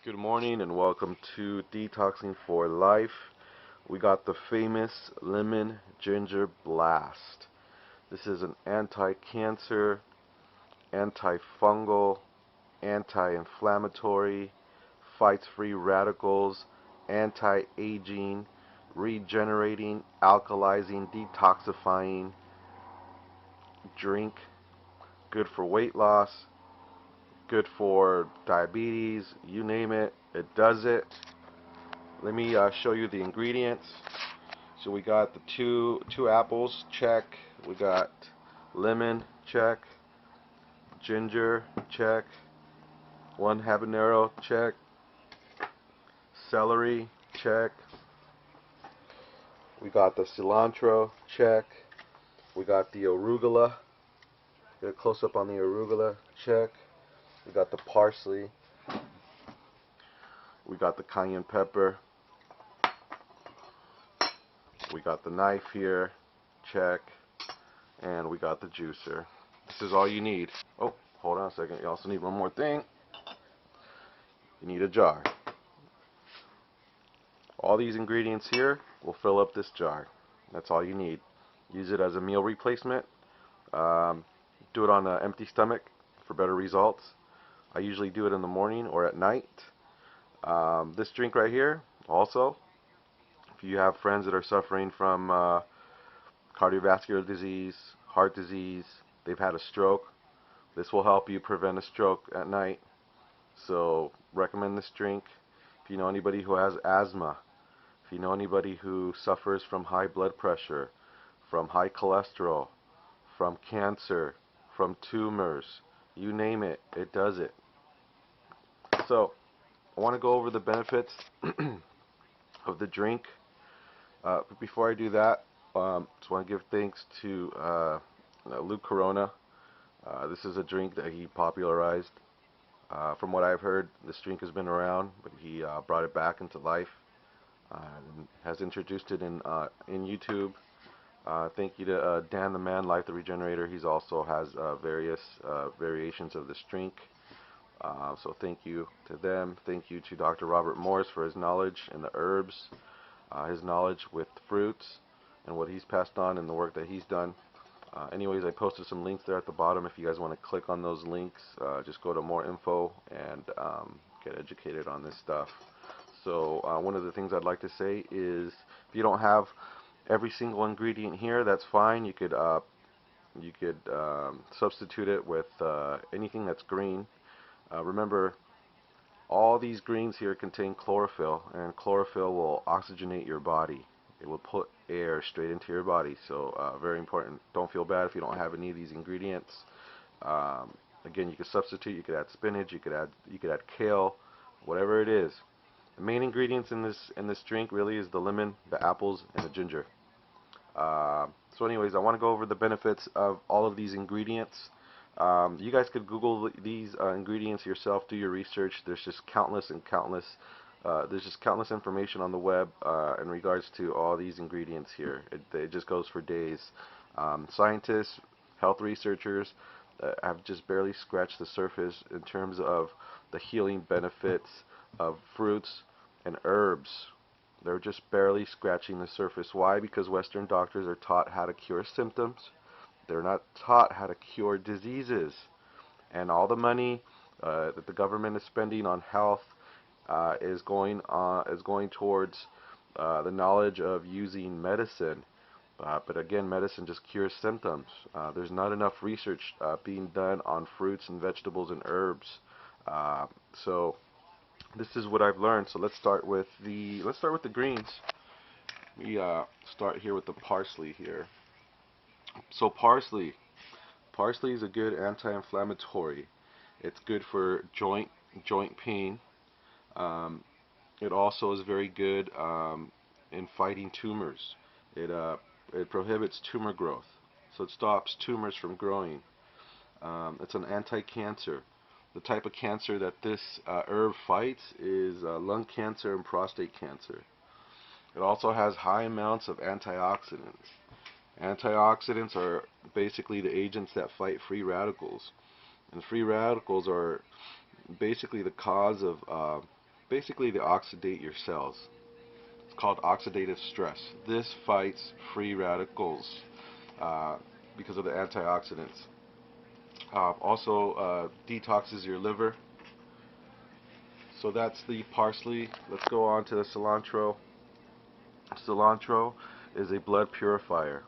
Good morning and welcome to Detoxing for Life. We got the famous Lemon Ginger Blast. This is an anti-cancer, antifungal, anti-inflammatory, fights free radicals, anti-aging, regenerating, alkalizing, detoxifying drink. Good for weight loss, good for diabetes, you name it, it does it. Let me show you the ingredients. So we got the two apples, check. We got lemon, check. Ginger, check. One habanero, check. Celery, check. We got the cilantro, check. We got the arugula. Get a close up on the arugula, check. We got the parsley. We got the cayenne pepper. We got the knife here, check, and we got the juicer. This is all you need. Oh, hold on a second. You also need one more thing. You need a jar. All these ingredients here will fill up this jar. That's all you need. Use it as a meal replacement. Do it on an empty stomach for better results. I usually do it in the morning or at night. This drink right here, also, if you have friends that are suffering from cardiovascular disease, heart disease, they've had a stroke, this will help you prevent a stroke at night. So recommend this drink. If you know anybody who has asthma, if you know anybody who suffers from high blood pressure, from high cholesterol, from cancer, from tumors, you name it, it does it. So I want to go over the benefits of the drink. But before I do that, just want to give thanks to Luke Corona. This is a drink that he popularized. From what I've heard, this drink has been around, but he brought it back into life. Has introduced it in YouTube. Thank you to Dan the Man, Life the Regenerator. He also has various variations of this drink. So thank you to them. Thank you to Dr. Robert Morris for his knowledge in the herbs, his knowledge with fruits, and what he's passed on and the work that he's done. Anyways, I posted some links there at the bottom. If you guys want to click on those links, just go to more info and get educated on this stuff. So one of the things I'd like to say is, if you don't have every single ingredient here, that's fine. You could substitute it with anything that's green. Remember, all these greens here contain chlorophyll, and chlorophyll will oxygenate your body. It will put air straight into your body. So very important. Don't feel bad if you don't have any of these ingredients. Again, you could substitute. You could add spinach. You could add kale, whatever it is. The main ingredients in this drink really is the lemon, the apples, and the ginger. So anyways, I want to go over the benefits of all of these ingredients. You guys could Google these ingredients yourself, do your research. There's just countless information on the web in regards to all these ingredients here. It just goes for days. Scientists, health researchers have just barely scratched the surface in terms of the healing benefits of fruits and herbs. They're just barely scratching the surface. Why? Because Western doctors are taught how to cure symptoms. They're not taught how to cure diseases. And all the money that the government is spending on health is going towards the knowledge of using medicine. But again, medicine just cures symptoms. There's not enough research being done on fruits and vegetables and herbs. So this is what I've learned. So let's start with the greens. We start here with the parsley here. So parsley is a good anti-inflammatory. It's good for joint pain. Um, it also is very good in fighting tumors. It prohibits tumor growth, so it stops tumors from growing. It's an anti-cancer. The type of cancer that this herb fights is lung cancer and prostate cancer. It also has high amounts of antioxidants. Antioxidants are basically the agents that fight free radicals. And free radicals are basically the cause of basically to oxidate your cells. It's called oxidative stress. This fights free radicals because of the antioxidants. Also detoxes your liver. So that's the parsley. Let's go on to the cilantro. Cilantro is a blood purifier.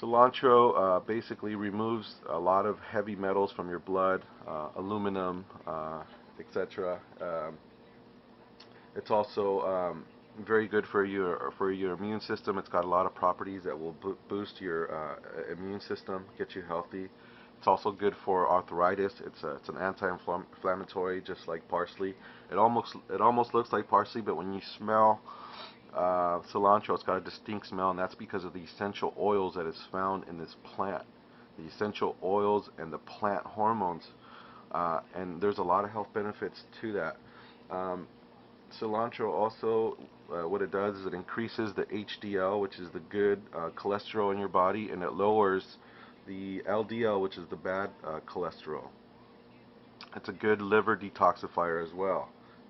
Cilantro basically removes a lot of heavy metals from your blood, aluminum, etc. It's also very good for your immune system. It's got a lot of properties that will boost your immune system, get you healthy. It's also good for arthritis. It's an anti-inflammatory, just like parsley. It almost looks like parsley, but when you smell cilantro, it's got a distinct smell, and that's because of the essential oils that is found in this plant. The essential oils and the plant hormones, and there's a lot of health benefits to that. Cilantro also, what it does is it increases the HDL, which is the good cholesterol in your body, and it lowers the LDL, which is the bad cholesterol. It's a good liver detoxifier as well.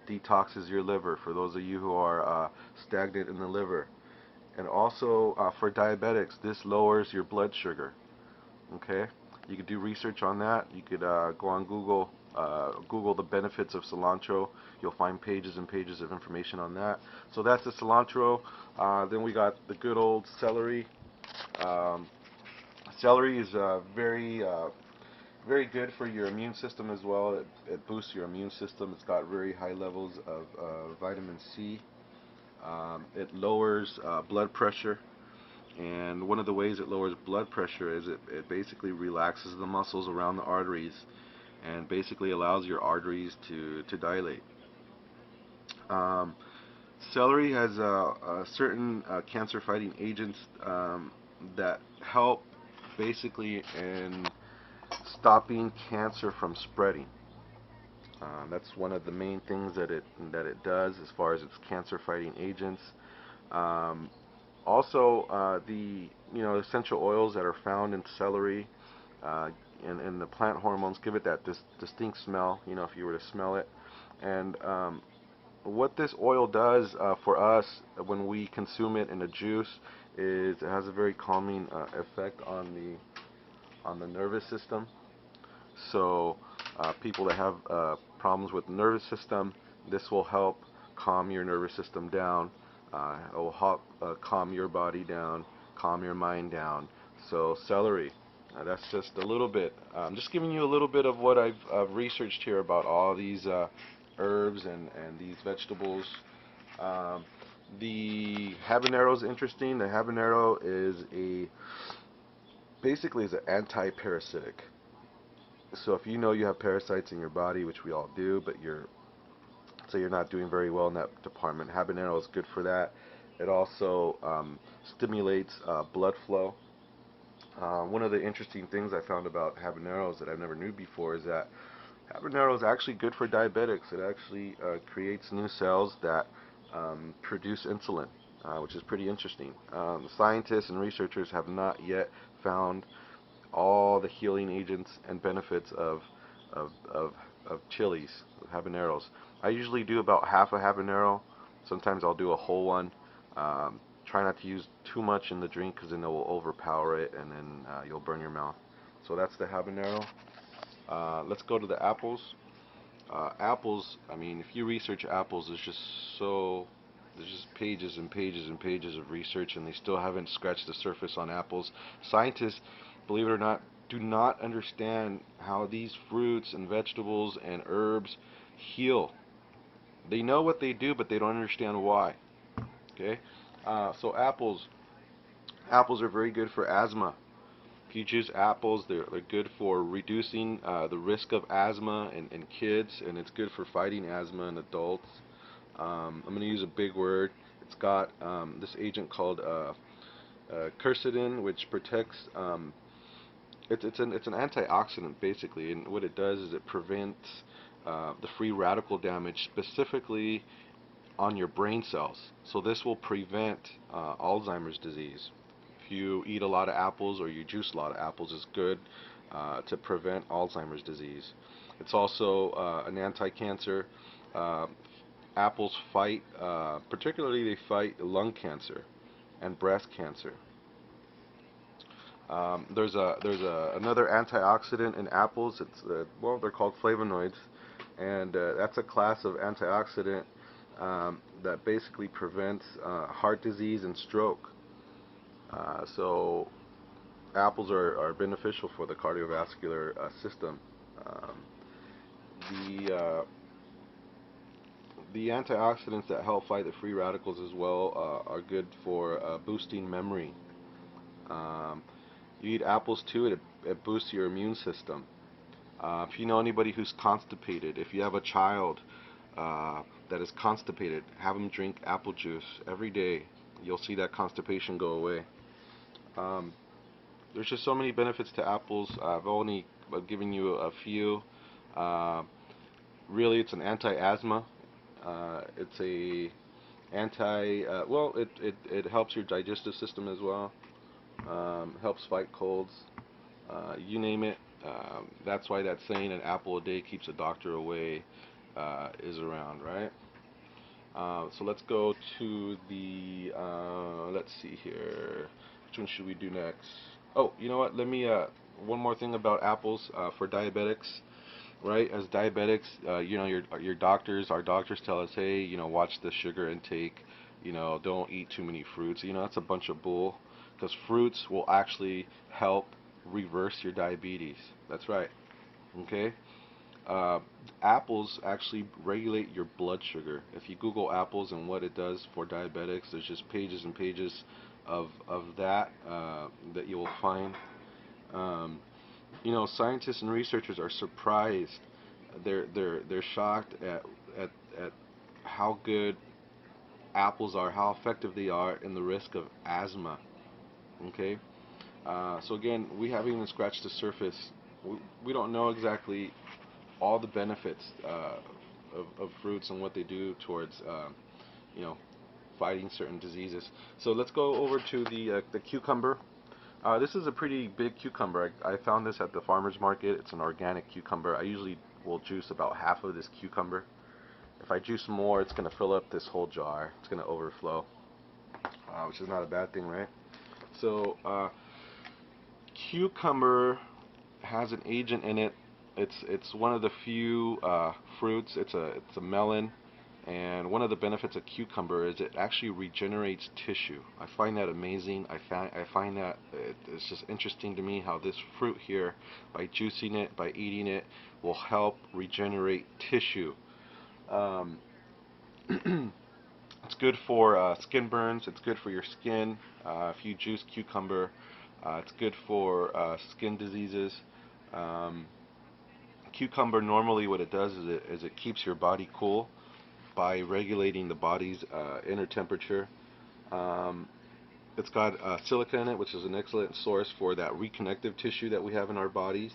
Detoxes your liver for those of you who are stagnant in the liver. And also for diabetics, this lowers your blood sugar. Okay, you could do research on that. You could go on Google, Google the benefits of cilantro. You'll find pages and pages of information on that. So that's the cilantro. Then we got the good old celery. Celery is very good for your immune system as well. It boosts your immune system. It's got very high levels of vitamin C. It lowers blood pressure. And one of the ways it lowers blood pressure is it basically relaxes the muscles around the arteries and basically allows your arteries to dilate. Celery has certain cancer-fighting agents that help basically in stopping cancer from spreading. That's one of the main things that it does as far as its cancer-fighting agents. Also, the essential oils that are found in celery and the plant hormones give it that distinct smell. If you were to smell it, and what this oil does for us when we consume it in a juice is it has a very calming effect on the nervous system. So people that have problems with the nervous system, this will help calm your nervous system down. It will help calm your body down, calm your mind down. So celery, that's just a little bit. I'm just giving you a little bit of what I've researched here about all these herbs and these vegetables. The habanero is interesting. The habanero is basically is an anti-parasitic. So if you know you have parasites in your body, which we all do, but you're not doing very well in that department, habanero is good for that. It also stimulates blood flow. One of the interesting things I found about habaneros that I never knew before is that habanero is actually good for diabetics. It actually creates new cells that produce insulin, which is pretty interesting. Scientists and researchers have not yet found all the healing agents and benefits of chilies, habaneros. I usually do about half a habanero. Sometimes I'll do a whole one. Try not to use too much in the drink because then it will overpower it and then you'll burn your mouth. So that's the habanero. Let's go to the apples. Apples, I mean, if you research apples, there's just pages and pages and pages of research, and they still haven't scratched the surface on apples. Scientists, believe it or not, do not understand how these fruits and vegetables and herbs heal. They know what they do, but they don't understand why. Okay, so apples are very good for asthma. If you choose apples, they're good for reducing the risk of asthma in kids, and it's good for fighting asthma in adults. I'm going to use a big word. It's got this agent called quercetin, which protects. It's an antioxidant basically, and what it does is it prevents the free radical damage, specifically on your brain cells. So this will prevent Alzheimer's disease. If you eat a lot of apples or you juice a lot of apples, it's good to prevent Alzheimer's disease. It's also an anti-cancer. Uh, Apples fight, particularly they fight lung cancer and breast cancer. There's another antioxidant in apples. It's well, they're called flavonoids, and that's a class of antioxidant that basically prevents heart disease and stroke. So apples are beneficial for the cardiovascular system. Um, the the antioxidants that help fight the free radicals as well are good for boosting memory. Um, you eat apples too, it boosts your immune system. If you know anybody who's constipated, if you have a child that is constipated, have them drink apple juice every day. You'll see that constipation go away. Um, there's just so many benefits to apples. I've only given you a few. Uh, Really, it's an anti-asthma. It's a well, it helps your digestive system as well. Helps fight colds. You name it. That's why that saying, "An apple a day keeps a doctor away," is around, right? So let's go to the. Let's see here. Which one should we do next? Oh, you know what? Let me. One more thing about apples for diabetics, right? As diabetics, your doctors, our doctors tell us, hey, watch the sugar intake. Don't eat too many fruits. That's a bunch of bull, because fruits will actually help reverse your diabetes. That's right. Okay. Uh, Apples actually regulate your blood sugar. If you Google apples and what it does for diabetics, there's just pages and pages of that that you will find. Um, Scientists and researchers are surprised. They're shocked at at how good apples are, how effective they are in the risk of asthma. Okay, so again, we haven't even scratched the surface. We don't know exactly all the benefits of fruits and what they do towards you know fighting certain diseases. So let's go over to the cucumber. This is a pretty big cucumber. I found this at the farmer's market. It's an organic cucumber. I usually will juice about half of this cucumber. If I juice more, it's going to fill up this whole jar. It's going to overflow, which is not a bad thing, right? So, cucumber has an agent in it. It's one of the few fruits. It's a melon, and one of the benefits of cucumber is it actually regenerates tissue. I find that amazing. I find that it's just interesting to me how this fruit here, by juicing it, by eating it, will help regenerate tissue. Um, it's good for skin burns. It's good for your skin. If you juice cucumber, it's good for skin diseases. Um, Cucumber normally what it does is it keeps your body cool by regulating the body's inner temperature. Um, it's got silica in it, which is an excellent source for that reconnective tissue that we have in our bodies.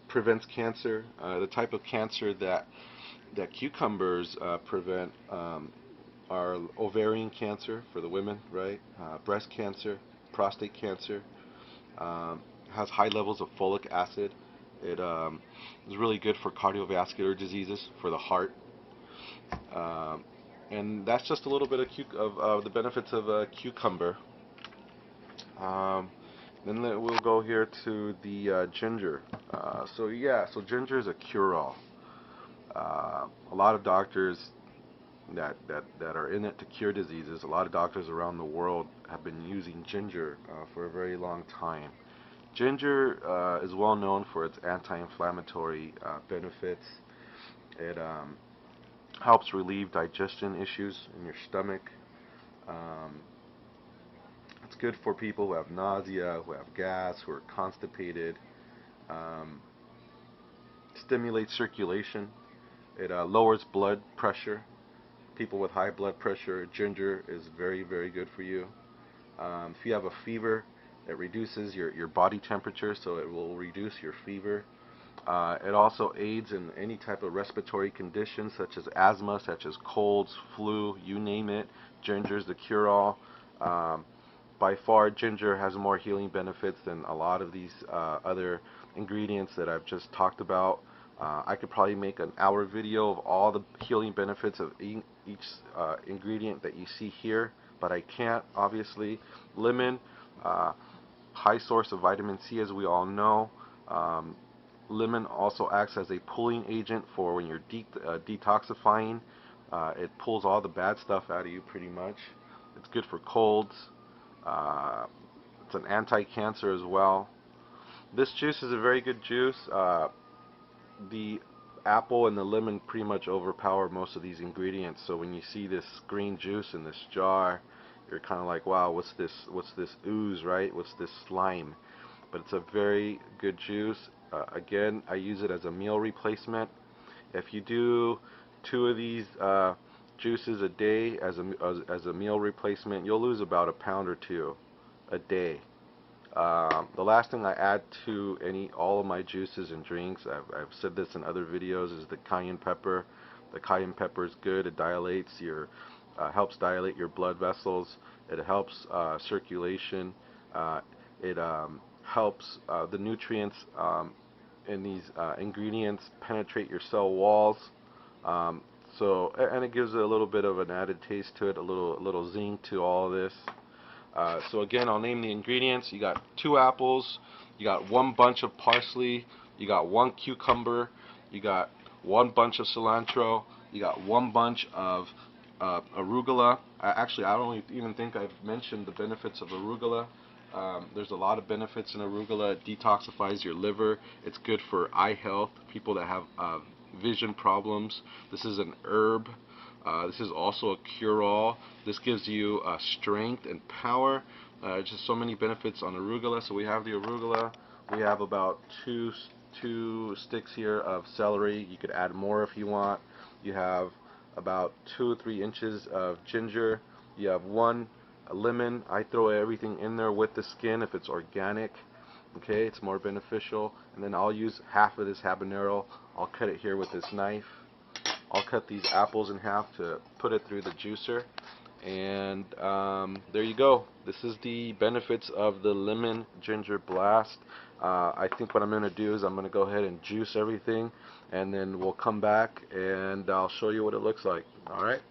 Prevents cancer. The type of cancer that cucumbers prevent are ovarian cancer for the women, right? Breast cancer, prostate cancer. Um, has high levels of folic acid. It is really good for cardiovascular diseases, for the heart. Um, and that's just a little bit of the benefits of cucumber. Um, then we'll go here to the ginger. So ginger is a cure-all. A lot of doctors that are in it to cure diseases. A lot of doctors around the world have been using ginger for a very long time. Ginger is well known for its anti-inflammatory benefits. It helps relieve digestion issues in your stomach. Um, it's good for people who have nausea, who have gas, who are constipated. Um, Stimulates circulation. It lowers blood pressure. People with high blood pressure, ginger is very, very good for you. If you have a fever, it reduces your body temperature, so it will reduce your fever. It also aids in any type of respiratory conditions such as asthma, such as colds, flu, you name it. Ginger is the cure-all. Um, by far, ginger has more healing benefits than a lot of these other ingredients that I've just talked about. I could probably make an hour video of all the healing benefits of each ingredient that you see here, but I can't, obviously. Lemon, high source of vitamin C, as we all know. Um, Lemon also acts as a pulling agent for when you're detoxifying. It pulls all the bad stuff out of you pretty much. It's good for colds. Uh, it's an anti-cancer as well. This juice is a very good juice. The apple and the lemon pretty much overpower most of these ingredients. So when you see this green juice in this jar, you're kind of like, wow, what's this? What's this ooze, right? What's this slime? But it's a very good juice. Again, I use it as a meal replacement. If you do 2 of these juices a day as a meal replacement, you'll lose about a pound or 2 a day. The last thing I add to all of my juices and drinks, I've said this in other videos, is the cayenne pepper. The cayenne pepper is good. It helps dilate your blood vessels. It helps circulation. It helps the nutrients in these ingredients penetrate your cell walls. And it gives it a little bit of an added taste to it, a little zing to all of this. So again, I'll name the ingredients. You got 2 apples, you got 1 bunch of parsley, you got 1 cucumber, you got 1 bunch of cilantro, you got 1 bunch of arugula. Actually, I don't even think I've mentioned the benefits of arugula. There's a lot of benefits in arugula. It detoxifies your liver. It's good for eye health, people that have vision problems. This is an herb. This is also a cure-all. This gives you strength and power. Just so many benefits on arugula. So we have the arugula. We have about two sticks here of celery. You could add more if you want. You have about 2 or 3 inches of ginger. You have 1 lemon. I throw everything in there with the skin if it's organic. Okay, it's more beneficial. And then I'll use half of this habanero. I'll cut it here with this knife. I'll cut these apples in half to put it through the juicer, and there you go. This is the benefits of the lemon ginger blast. I think what I'm going to do is I'm going to go ahead and juice everything, and then we'll come back and I'll show you what it looks like. Alright?